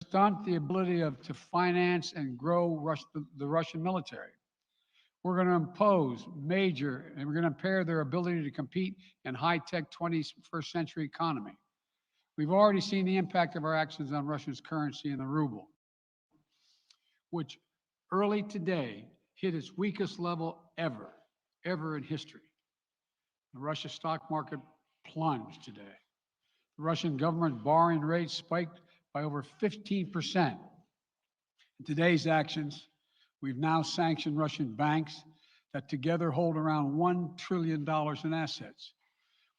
stunt the ability to finance and grow the Russian military. We're going to impose major, and we're going to impair their ability to compete in high-tech 21st century economy. We've already seen the impact of our actions on Russia's currency and the ruble, which early today hit its weakest level ever in history. The Russia stock market plunged today. The Russian government borrowing rate spiked by over 15%. In today's actions, we've now sanctioned Russian banks that together hold around $1 trillion in assets.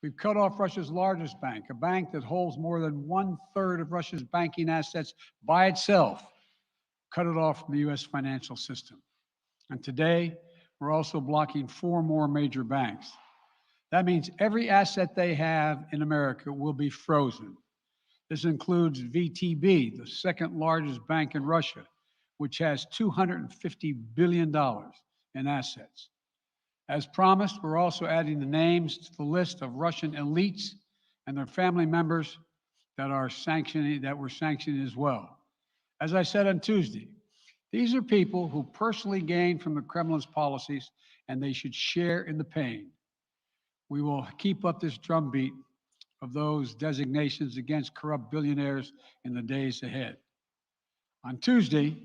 We've cut off Russia's largest bank, a bank that holds more than 1/3 of Russia's banking assets by itself, cut it off from the U.S. financial system. And today, we're also blocking 4 more major banks. That means every asset they have in America will be frozen. This includes VTB, the second largest bank in Russia, which has $250 billion in assets. As promised, we're also adding the names to the list of Russian elites and their family members that we're sanctioning as well. As I said on Tuesday, these are people who personally gain from the Kremlin's policies, and they should share in the pain. We will keep up this drumbeat of those designations against corrupt billionaires in the days ahead. On Tuesday,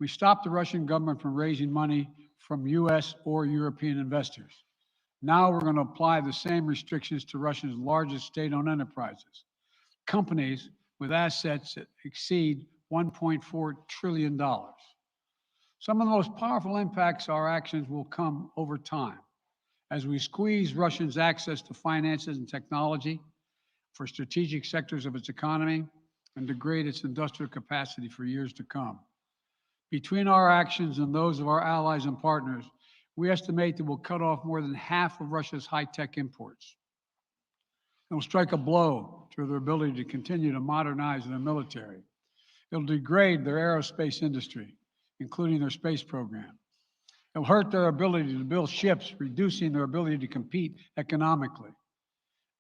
we stopped the Russian government from raising money from U.S. or European investors. Now we're going to apply the same restrictions to Russia's largest state-owned enterprises, companies with assets that exceed $1.4 trillion. Some of the most powerful impacts of our actions will come over time as we squeeze Russia's access to finances and technology for strategic sectors of its economy and degrade its industrial capacity for years to come. Between our actions and those of our allies and partners, we estimate that we'll cut off more than half of Russia's high-tech imports. It will strike a blow to their ability to continue to modernize their military. It'll degrade their aerospace industry, including their space program. It'll hurt their ability to build ships, reducing their ability to compete economically.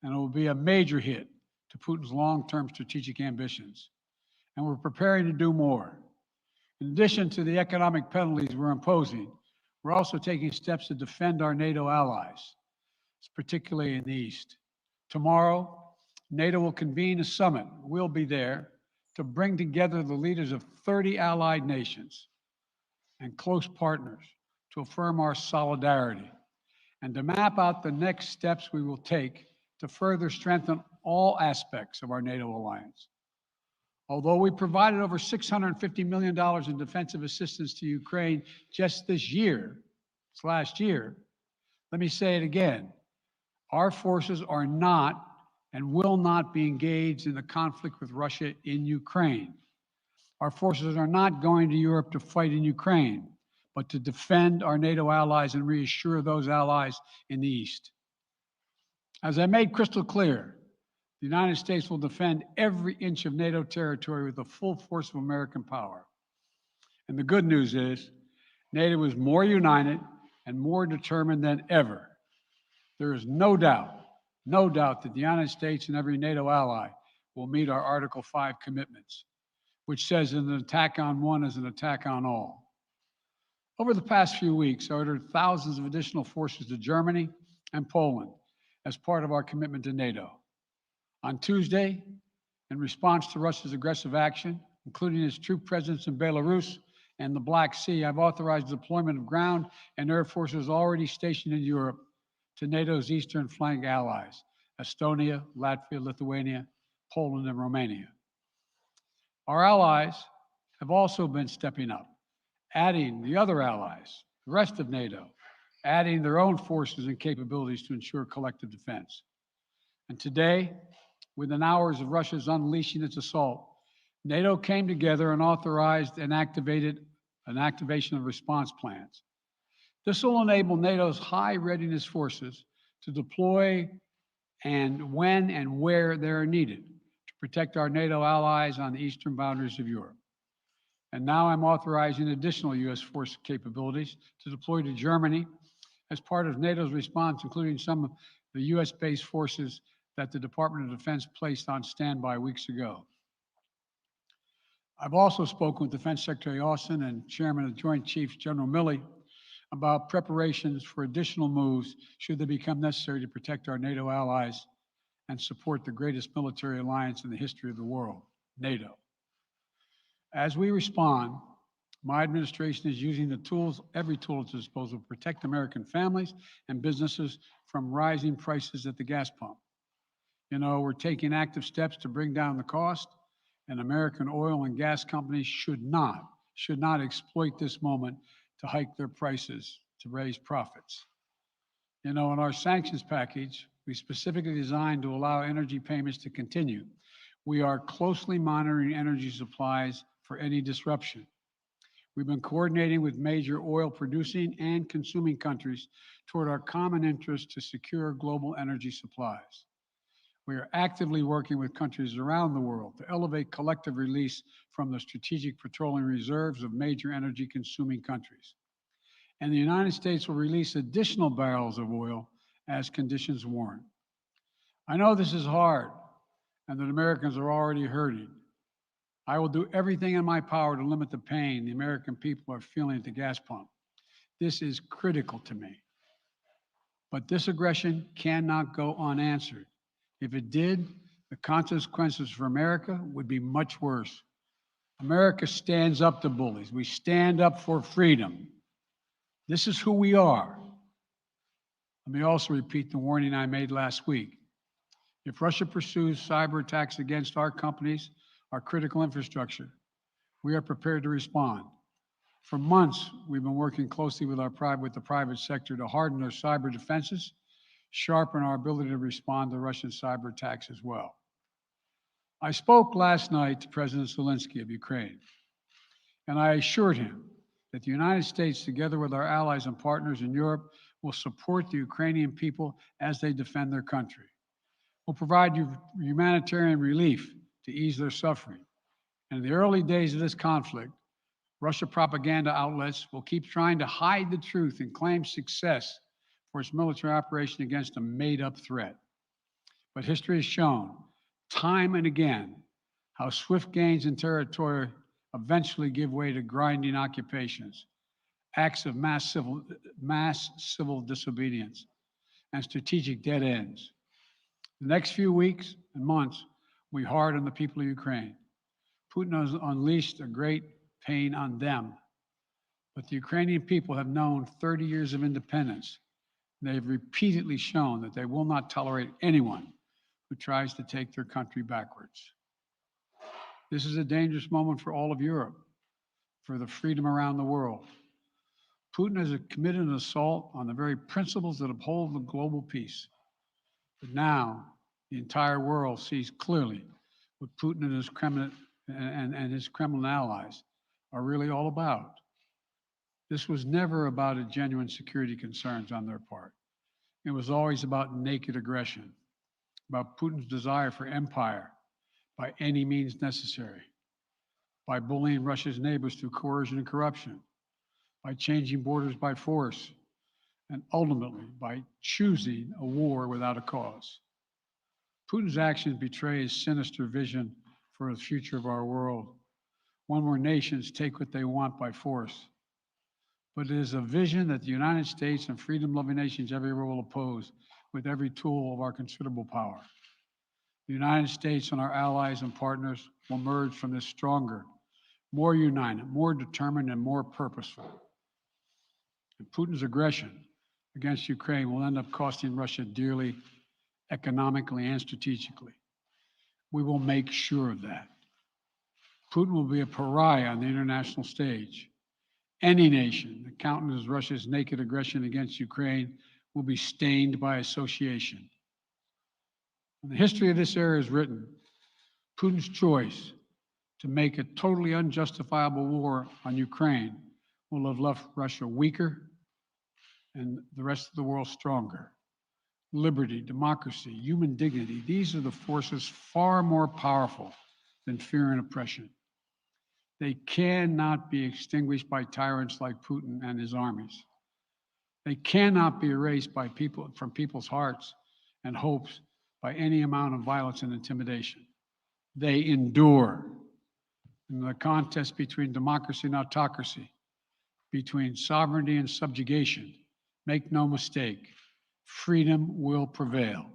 And it will be a major hit to Putin's long-term strategic ambitions. And we're preparing to do more. In addition to the economic penalties we're imposing, we're also taking steps to defend our NATO allies, particularly in the East. Tomorrow, NATO will convene a summit. We'll be there to bring together the leaders of 30 allied nations and close partners to affirm our solidarity and to map out the next steps we will take to further strengthen all aspects of our NATO alliance. Although we provided over $650 million in defensive assistance to Ukraine just this last year, let me say it again. Our forces are not and will not be engaged in the conflict with Russia in Ukraine. Our forces are not going to Europe to fight in Ukraine, but to defend our NATO allies and reassure those allies in the East. As I made crystal clear, the United States will defend every inch of NATO territory with the full force of American power. And the good news is, NATO is more united and more determined than ever. There is no doubt that the United States and every NATO ally will meet our Article 5 commitments, which says an attack on one is an attack on all. Over the past few weeks, I ordered thousands of additional forces to Germany and Poland as part of our commitment to NATO. On Tuesday, in response to Russia's aggressive action, including its troop presence in Belarus and the Black Sea, I've authorized the deployment of ground and air forces already stationed in Europe to NATO's eastern flank allies, Estonia, Latvia, Lithuania, Poland, and Romania. Our allies have also been stepping up, adding the other allies, the rest of NATO, adding their own forces and capabilities to ensure collective defense. And today, within hours of Russia's unleashing its assault, NATO came together and authorized and activated an activation of response plans. This will enable NATO's high readiness forces to deploy and when and where they are needed to protect our NATO allies on the eastern boundaries of Europe. And now I'm authorizing additional U.S. force capabilities to deploy to Germany as part of NATO's response, including some of the U.S.-based forces that the Department of Defense placed on standby weeks ago. I've also spoken with Defense Secretary Austin and Chairman of the Joint Chiefs, General Milley, about preparations for additional moves should they become necessary to protect our NATO allies and support the greatest military alliance in the history of the world, NATO. As we respond, my administration is using the tools, every tool at its disposal to protect American families and businesses from rising prices at the gas pump. You know, we're taking active steps to bring down the cost, and American oil and gas companies should not exploit this moment to hike their prices to raise profits. You know, in our sanctions package, we specifically designed to allow energy payments to continue. We are closely monitoring energy supplies for any disruption. We've been coordinating with major oil producing and consuming countries toward our common interest to secure global energy supplies. We are actively working with countries around the world to elevate collective release from the strategic petroleum reserves of major energy consuming countries. And the United States will release additional barrels of oil as conditions warrant. I know this is hard and that Americans are already hurting. I will do everything in my power to limit the pain the American people are feeling at the gas pump. This is critical to me. But this aggression cannot go unanswered. If it did, the consequences for America would be much worse. America stands up to bullies. We stand up for freedom. This is who we are. Let me also repeat the warning I made last week. If Russia pursues cyber attacks against our companies, our critical infrastructure, we are prepared to respond. For months, we've been working closely with the private sector to harden their cyber defenses, sharpen our ability to respond to Russian cyber attacks as well. I spoke last night to President Zelensky of Ukraine, and I assured him that the United States, together with our allies and partners in Europe, will support the Ukrainian people as they defend their country. We'll provide humanitarian relief to ease their suffering. And in the early days of this conflict, Russia propaganda outlets will keep trying to hide the truth and claim success for its military operation against a made-up threat. But history has shown, time and again, how swift gains in territory eventually give way to grinding occupations, acts of mass civil disobedience, and strategic dead ends. The next few weeks and months will be hard on the people of Ukraine. Putin has unleashed a great pain on them, but the Ukrainian people have known 30 years of independence. They've repeatedly shown that they will not tolerate anyone who tries to take their country backwards. This is a dangerous moment for all of Europe, for the freedom around the world. Putin has committed an assault on the very principles that uphold the global peace. But now, the entire world sees clearly what Putin and his Kremlin allies are really all about. This was never about a genuine security concerns on their part. It was always about naked aggression, about Putin's desire for empire by any means necessary, by bullying Russia's neighbors through coercion and corruption, by changing borders by force, and ultimately by choosing a war without a cause. Putin's actions betray his sinister vision for the future of our world, one where nations take what they want by force. But it is a vision that the United States and freedom-loving nations everywhere will oppose with every tool of our considerable power. The United States and our allies and partners will emerge from this stronger, more united, more determined, and more purposeful. And Putin's aggression against Ukraine will end up costing Russia dearly, economically and strategically. We will make sure of that. Putin will be a pariah on the international stage. Any nation that countenances Russia's naked aggression against Ukraine will be stained by association. When the history of this era is written, Putin's choice to make a totally unjustifiable war on Ukraine will have left Russia weaker and the rest of the world stronger. Liberty, democracy, human dignity, these are the forces far more powerful than fear and oppression. They cannot be extinguished by tyrants like Putin and his armies. They cannot be erased by from people's hearts and hopes by any amount of violence and intimidation. They endure. in the contest between democracy and autocracy, between sovereignty and subjugation. Make no mistake, freedom will prevail.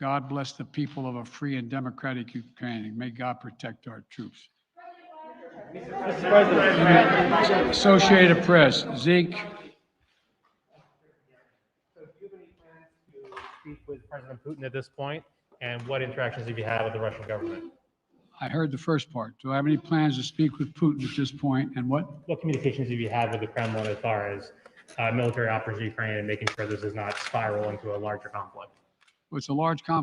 God bless the people of a free and democratic Ukraine, and may God protect our troops. Mr. President. Associated Press, Zeke. So do you have any plans to speak with President Putin at this point? And what interactions have you had with the Russian government? I heard the first part. Do I have any plans to speak with Putin at this point, and what? What communications have you had with the Kremlin as far as military operations in Ukraine and making sure this does not spiral into a larger conflict? Well, it's a large conflict.